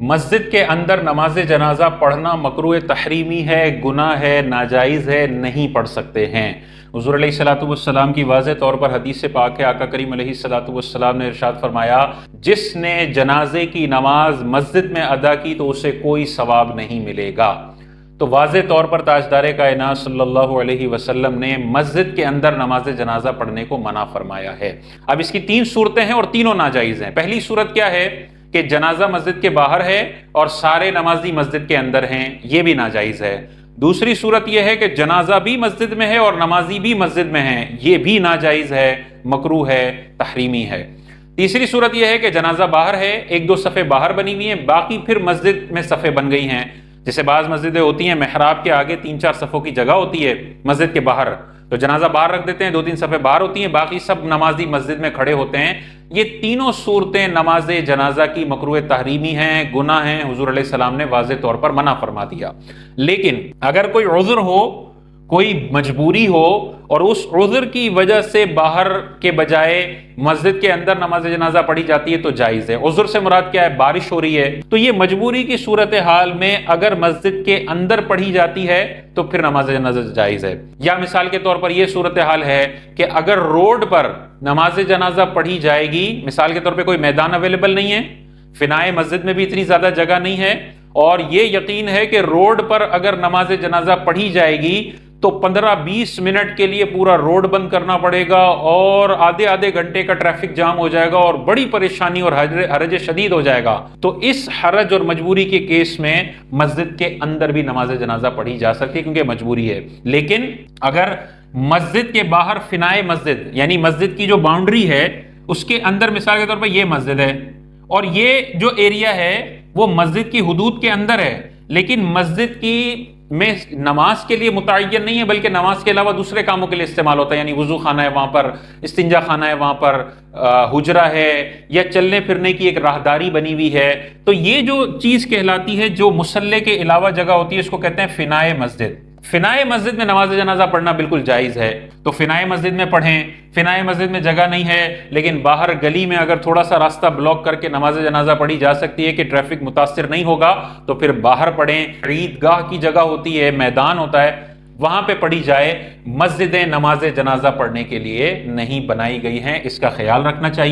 مسجد کے اندر نماز جنازہ پڑھنا مکروہ تحریمی ہے، گناہ ہے، ناجائز ہے، نہیں پڑھ سکتے ہیں۔ حضور علیہ الصلوۃ والسلام کی واضح طور پر حدیث پاک ہے، آقا کریم علیہ الصلوۃ والسلام نے ارشاد فرمایا، جس نے جنازے کی نماز مسجد میں ادا کی تو اسے کوئی ثواب نہیں ملے گا۔ تو واضح طور پر تاجدار کائنات صلی اللہ علیہ وسلم نے مسجد کے اندر نماز جنازہ پڑھنے کو منع فرمایا ہے۔ اب اس کی تین صورتیں ہیں اور تینوں ناجائز ہیں۔ پہلی صورت کیا ہے کہ جنازہ مسجد کے باہر ہے اور سارے نمازی مسجد کے اندر ہیں، یہ بھی ناجائز ہے۔ دوسری صورت یہ ہے کہ جنازہ بھی مسجد میں ہے اور نمازی بھی مسجد میں ہیں، یہ بھی ناجائز ہے، مکروہ ہے، تحریمی ہے۔ تیسری صورت یہ ہے کہ جنازہ باہر ہے، ایک دو صفیں باہر بنی ہوئی ہیں، باقی پھر مسجد میں صفیں بن گئی ہیں۔ جیسے بعض مسجدیں ہوتی ہیں محراب کے آگے 3-4 صفوں کی جگہ ہوتی ہے مسجد کے باہر، تو جنازہ باہر رکھ دیتے ہیں، 2-3 صفیں باہر ہوتی ہیں، باقی سب نمازی مسجد میں کھڑے ہوتے ہیں۔ یہ تینوں صورتیں نماز جنازہ کی مکروہ تحریمی ہیں، گناہ ہیں، حضور علیہ السلام نے واضح طور پر منع فرما دیا۔ لیکن اگر کوئی عذر ہو، کوئی مجبوری ہو اور اس عذر کی وجہ سے باہر کے بجائے مسجد کے اندر نماز جنازہ پڑھی جاتی ہے تو جائز ہے۔ عذر سے مراد کیا ہے؟ بارش ہو رہی ہے تو یہ مجبوری کی صورتحال میں اگر مسجد کے اندر پڑھی جاتی ہے تو پھر نماز جنازہ جائز ہے۔ یا مثال کے طور پر یہ صورتحال ہے کہ اگر روڈ پر نماز جنازہ پڑھی جائے گی، مثال کے طور پہ کوئی میدان اویلیبل نہیں ہے، فنائے مسجد میں بھی اتنی زیادہ جگہ نہیں ہے، اور یہ یقین ہے کہ روڈ پر اگر نماز جنازہ پڑھی جائے گی تو 15-20 منٹ کے لیے پورا روڈ بند کرنا پڑے گا اور آدھے گھنٹے کا ٹریفک جام ہو جائے گا اور بڑی پریشانی اور حرج شدید ہو جائے گا۔ تو اس حرج اور مجبوری کے کیس میں مسجد کے اندر بھی نماز جنازہ پڑھی جا سکتی ہے کیونکہ مجبوری ہے۔ لیکن اگر مسجد کے باہر فنائے مسجد یعنی مسجد کی جو باؤنڈری ہے اس کے اندر، مثال کے طور پر یہ مسجد ہے اور یہ جو ایریا ہے وہ مسجد کی حدود کے اندر ہے، لیکن مسجد کی میں نماز کے لیے متعین نہیں ہے بلکہ نماز کے علاوہ دوسرے کاموں کے لیے استعمال ہوتا ہے، یعنی وضو خانہ ہے وہاں پر، استنجا خانہ ہے وہاں پر، حجرہ ہے، یا چلنے پھرنے کی ایک راہداری بنی ہوئی ہے، تو یہ جو چیز کہلاتی ہے جو مصلی کے علاوہ جگہ ہوتی ہے اس کو کہتے ہیں فنائے مسجد۔ فنائے مسجد میں نماز جنازہ پڑھنا بالکل جائز ہے، تو فنائے مسجد میں پڑھیں۔ فنائے مسجد میں جگہ نہیں ہے لیکن باہر گلی میں اگر تھوڑا سا راستہ بلاک کر کے نماز جنازہ پڑھی جا سکتی ہے کہ ٹریفک متاثر نہیں ہوگا تو پھر باہر پڑھیں۔ عیدگاہ کی جگہ ہوتی ہے، میدان ہوتا ہے، وہاں پہ پڑھی جائے۔ مسجدیں نماز جنازہ پڑھنے کے لیے نہیں بنائی گئی ہیں، اس کا خیال رکھنا چاہیے۔